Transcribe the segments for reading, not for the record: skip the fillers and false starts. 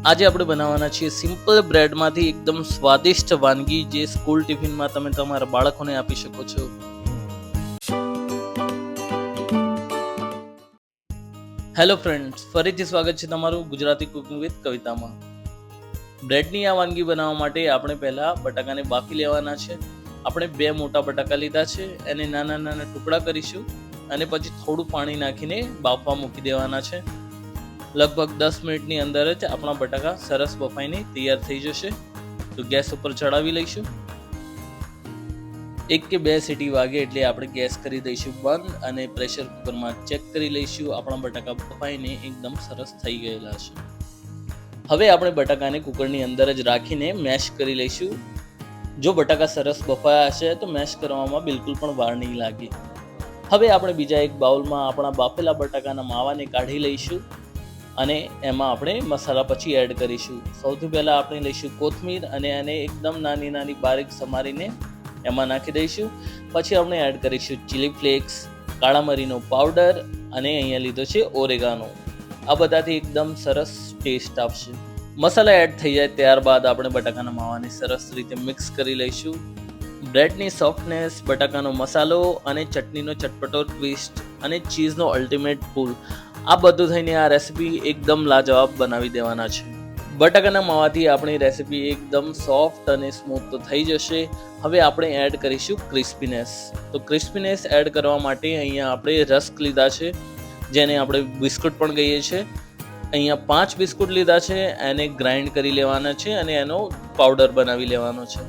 આજે આપણે બનાવવાના છીએ સિમ્પલ બ્રેડમાંથી એકદમ સ્વાદિષ્ટ વાનગી જે સ્કૂલ ટિફિનમાં તમે તમારા બાળકોને આપી શકો છો. હેલો ફ્રેન્ડ્સ, ફરીથી સ્વાગત છે તમારું ગુજરાતી કુકિંગ વિથ કવિતામાં. બ્રેડની આ વાનગી બનાવવા માટે આપણે પહેલાં બટાકાને બાફી લેવાના છે. આપણે 2 મોટા બટાકા લીધા છે, એને નાના નાના ટુકડા કરીશું અને પછી થોડું પાણી નાખીને બાફવા મૂકી દેવાના છે. લગભગ 10 મિનિટની અંદર જ આપણા બટાકા સરસ બફાઈને તૈયાર થઈ જશે. તો ગેસ ઉપર ચડાવી લઈશું. 1 કે 2 સીટી વાગે એટલે આપણે ગેસ કરી દઈશું બંધ અને પ્રેશર કુકરમાં ચેક કરી લઈશું. આપણા બટાકા બફાઈને એકદમ સરસ થઈ ગયેલા છે. હવે આપણે બટાકાને કુકરની અંદર જ રાખીને મેશ કરી લઈશું. જો બટાકા સરસ બફાયા હશે તો મેશ કરવામાં બિલકુલ પણ વાર નહીં લાગે. હવે આપણે બીજા એક બાઉલમાં આપણા બાફેલા બટાકાના માવાને કાઢી લઈશું અને એમાં આપણે મસાલા પછી એડ કરીશું. સૌથી પહેલાં આપણે લઈશું કોથમીર અને એને એકદમ નાની નાની બારીક સમારીને એમાં નાખી દઈશું. પછી આપણે એડ કરીશું ચીલી ફ્લેક્સ, કાળા મરીનો પાવડર અને અહીંયા લીધો છે ઓરેગાનો. આ બધાથી એકદમ સરસ ટેસ્ટ આવશે. મસાલા એડ થઈ જાય ત્યારબાદ આપણે બટાકાના માવાને સરસ રીતે મિક્સ કરી લઈશું. બ્રેડની સોફ્ટનેસ, બટાકાનો મસાલો અને ચટણીનો ચટપટો ટ્વિસ્ટ અને ચીઝનો અલ્ટિમેટ પુલ, આ બધું થઈને આ રેસીપી એકદમ લાજવાબ બનાવી દેવાના છે. બટાકાના માવાથી આપણી રેસીપી એકદમ સોફ્ટ અને સ્મૂથ તો થઈ જશે. હવે આપણે એડ કરીશું ક્રિસ્પીનેસ. તો ક્રિસ્પીનેસ એડ કરવા માટે અહીંયા આપણે રસ્ક લીધા છે, જેને આપણે બિસ્કુટ પણ કહીએ છીએ. અહીંયા 5 બિસ્કુટ લીધા છે, એને ગ્રાઇન્ડ કરી લેવાના છે અને એનો પાવડર બનાવી લેવાનો છે.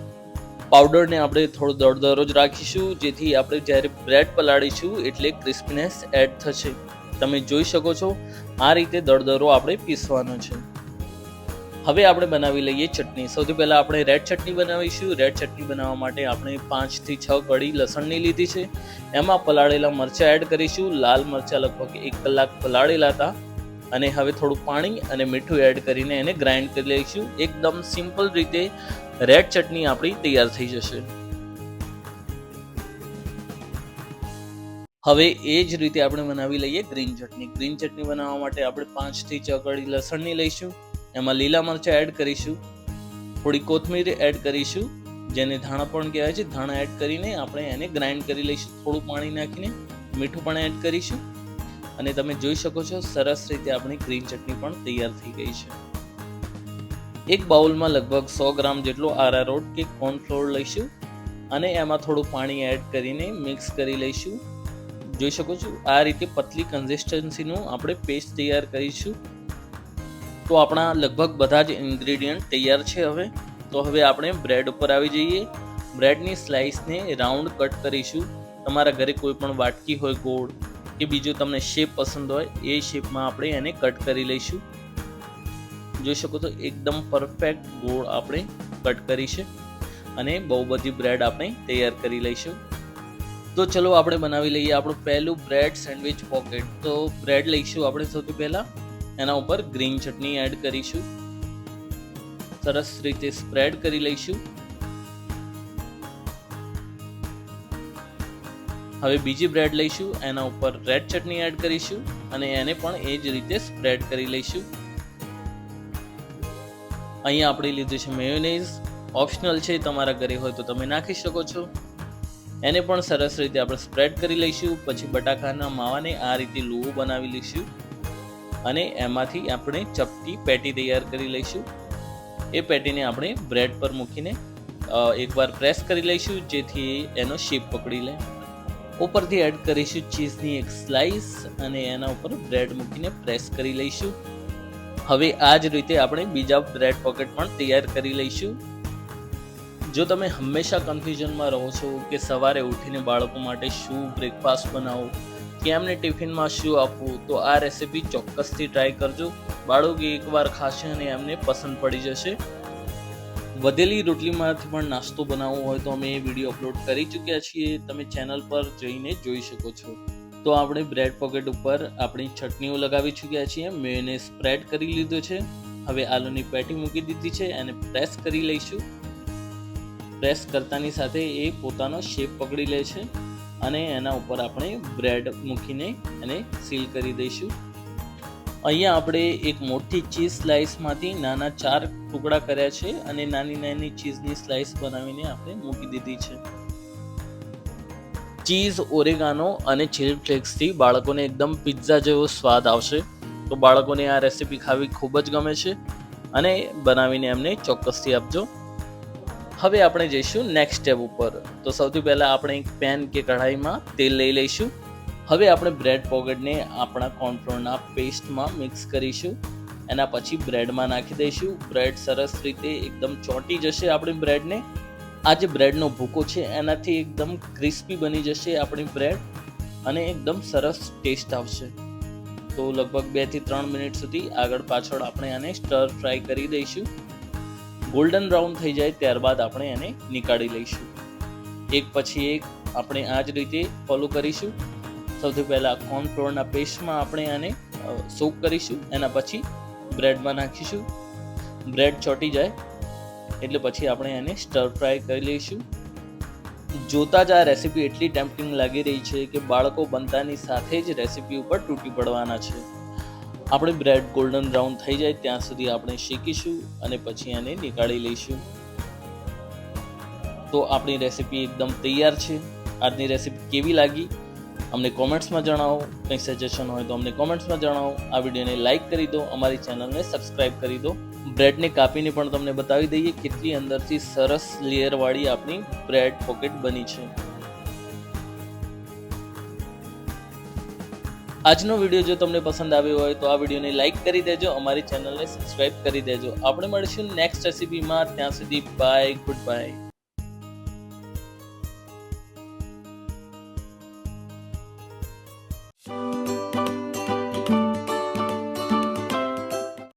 પાવડરને આપણે થોડો દરદરો જ રાખીશું, જેથી આપણે જ્યારે બ્રેડ પલાળીશું એટલે ક્રિસ્પીનેસ એડ થશે. તમે જોઈ શકો છો આ રીતે દરદરો આપણે પીસવાનો છે. હવે આપણે બનાવી લઈએ ચટણી. સૌથી પહેલાં આપણે રેડ ચટણી બનાવીશું. રેડ ચટણી બનાવવા માટે આપણે 5 થી 6 કળી લસણની લીધી છે. એમાં પલાળેલા મરચાં એડ કરીશું. લાલ મરચાં લગભગ 1 કલાક પલાળેલા હતા અને હવે થોડું પાણી અને મીઠું એડ કરીને એને ગ્રાઇન્ડ કરી લઈશું. એકદમ સિમ્પલ રીતે રેડ ચટણી આપણી તૈયાર થઈ જશે. હવે એ જ રીતે આપણે બનાવી લઈએ ગ્રીન ચટણી. ગ્રીન ચટણી બનાવવા માટે આપણે 5 થી 6 કળી લસણની લઈશું. એમાં લીલા મરચાં એડ કરીશું, થોડી કોથમીર એડ કરીશું, જેને ધાણા પણ કહેવાય છે. ધાણા એડ કરીને આપણે એને ગ્રાઇન્ડ કરી લઈશું. થોડું પાણી નાખીને મીઠું પણ એડ કરીશું અને તમે જોઈ શકો છો સરસ રીતે આપણી ગ્રીન ચટણી પણ તૈયાર થઈ ગઈ છે. એક બાઉલમાં લગભગ 100 ગ્રામ જેટલો આરારોટ કે કોર્નફ્લોર લઈશું અને એમાં થોડું પાણી એડ કરીને મિક્સ કરી લઈશું. જોઈ શકો છો આ રીતે પતલી કન્સિસ્ટન્સીનું આપણે પેસ્ટ તૈયાર કરીશું. તો આપણા લગભગ બધા જ ઇન્ગ્રેડિયન્ટ તૈયાર છે. હવે આપણે બ્રેડ ઉપર આવી જઈએ. બ્રેડની સ્લાઇસને રાઉન્ડ કટ કરીશું. તમારા ઘરે કોઈ પણ વાટકી હોય ગોળ કે બીજું તમને શેપ પસંદ હોય એ શેપમાં આપણે એને કટ કરી લઈશું. જોઈ શકો તો એકદમ પરફેક્ટ ગોળ આપણે કટ કરી છે અને બહુ બધી બ્રેડ આપણે તૈયાર કરી લઈશું. તો ચલો આપણે બનાવી લઈએ આપણું પહેલું બ્રેડ સેન્ડવિચ પોકેટ. તો બ્રેડ લઈશું આપણે સૌથી પહેલાં, એના ઉપર ગ્રીન ચટણી એડ કરીશું, સરસ રીતે સ્પ્રેડ કરી લઈશું. હવે બીજી બ્રેડ લઈશું, એના ઉપર રેડ ચટણી એડ કરીશું અને એને પણ એ જ રીતે સ્પ્રેડ કરી લઈશું. અહીંયા આપણે લીધું છે મેયોનેઝ, ઓપ્શનલ છે, તમારા ઘરે હોય તો તમે નાખી શકો છો. એને પણ સરસ રીતે આપણે સ્પ્રેડ કરી લઈશું. પછી બટાકાના માવાને આ રીતે લોહો બનાવી લઈશું અને એમાંથી આપણે ચપટી પેટી તૈયાર કરી લઈશું. એ પેટીને આપણે બ્રેડ પર મૂકીને એકવાર પ્રેસ કરી લઈશું, જેથી એનો શેપ પકડી લે. ઉપરથી એડ કરીશું ચીઝની એક સ્લાઇસ અને એના ઉપર બ્રેડ મૂકીને પ્રેસ કરી લઈશું. હવે આ જ રીતે આપણે બીજા બ્રેડ પોકેટ પણ તૈયાર કરી લઈશું. જો તમે હંમેશા કન્ફ્યુઝનમાં રહો છો કે સવારે ઉઠીને બાળકો માટે શું બ્રેકફાસ્ટ બનાવો કે એમને ટિફિનમાં શું આપવું, તો આ રેસીપી ચોક્કસથી ટ્રાય કરજો. બાળકો એકવાર ખાશે અને એમને પસંદ પડી જશે. વધેલી રોટલીમાંથી પણ નાસ્તો બનાવવો હોય તો અમે એ વિડીયો અપલોડ કરી ચૂક્યા છીએ, તમે ચેનલ પર જઈને જોઈ શકો છો. તો આપણે બ્રેડ પોકેટ ઉપર આપણી ચટણીઓ લગાવી ચૂક્યા છીએ. મેયોનેઝ સ્પ્રેડ કરી લીધો છે. હવે આલુની પેટી મૂકી દીધી છે, એને પ્રેસ કરી લઈશું. પ્રેસ કરતાની સાથે એ પોતાનો શેપ પકડી લે છે અને એના ઉપર આપણે બ્રેડ મૂકીને એને સીલ કરી દઈશું. અહીંયા આપણે એક મોટી ચીઝ સ્લાઇસમાંથી નાના 4 ટુકડા કર્યા છે અને નાની નાની ચીઝની સ્લાઇસ બનાવીને આપણે મૂકી દીધી છે. ચીઝ, ઓરેગાનો અને ચીલી ફ્લેક્સથી બાળકોને એકદમ પિઝા જેવો સ્વાદ આવશે. તો બાળકોને આ રેસીપી ખાવી ખૂબ જ ગમે છે અને બનાવીને એમને ચોક્કસથી આપજો. હવે આપણે જઈશું નેક્સ્ટ સ્ટેપ ઉપર. તો સૌથી પહેલાં આપણે એક પેન કે કઢાઈમાં તેલ લઈ લઈશું. હવે આપણે બ્રેડ પોકેટને આપણા કોર્નફ્લોરના પેસ્ટમાં મિક્સ કરીશું. એના પછી બ્રેડમાં નાખી દઈશું. બ્રેડ સરસ રીતે એકદમ ચોંટી જશે આપણી બ્રેડને. આ જે બ્રેડનો ભૂકો છે એનાથી એકદમ ક્રિસ્પી બની જશે આપણી બ્રેડ અને એકદમ સરસ ટેસ્ટ આવશે. તો લગભગ 2 થી 3 મિનિટ સુધી આગળ પાછળ આપણે આને સ્ટર ફ્રાય કરી દઈશું. ગોલ્ડન બ્રાઉન થઈ જાય ત્યારબાદ આપણે એને નીકાળી લઈશું. એક પછી એક આપણે આ જ રીતે ફોલો કરીશું. સૌથી પહેલાં કોર્નફ્લોરના પેસ્ટમાં આપણે આને સોક કરીશું. એના પછી બ્રેડમાં નાખીશું. બ્રેડ ચોંટી જાય એટલે પછી આપણે એને સ્ટર ફ્રાય કરી લઈશું. જોતા જ આ રેસીપી એટલી ટેમ્પટિંગ લાગી રહી છે કે બાળકો બનતાની સાથે જ રેસીપી ઉપર તૂટી પડવાના છે. આપણી બ્રેડ ગોલ્ડન બ્રાઉન થઈ જાય ત્યાં સુધી આપણે શેકીશું અને પછી એને નીકાળી લઈશું. તો આપણી રેસીપી એકદમ તૈયાર છે. આજની રેસીપી કેવી લાગી અમને કોમેન્ટ્સમાં જણાવો. કંઈ સજેશન હોય તો અમને કોમેન્ટ્સમાં જણાવો. આ વિડીયોને લાઇક કરી દો, અમારી ચેનલને સબસ્ક્રાઇબ કરી દો. બ્રેડને કાપીને પણ તમને બતાવી દઈએ કેટલી અંદરથી સરસ લેયરવાળી આપણી બ્રેડ પોકેટ બની છે. આજનો વિડીયો જો તમને પસંદ આવ્યો હોય તો આ વિડીયોને લાઇક કરી દેજો, અમારી ચેનલને સબસ્ક્રાઇબ કરી દેજો. આપણે મળીશું નેક્સ્ટ રેસીપીમાં. ત્યાં સુધી બાય, ગુડ બાય.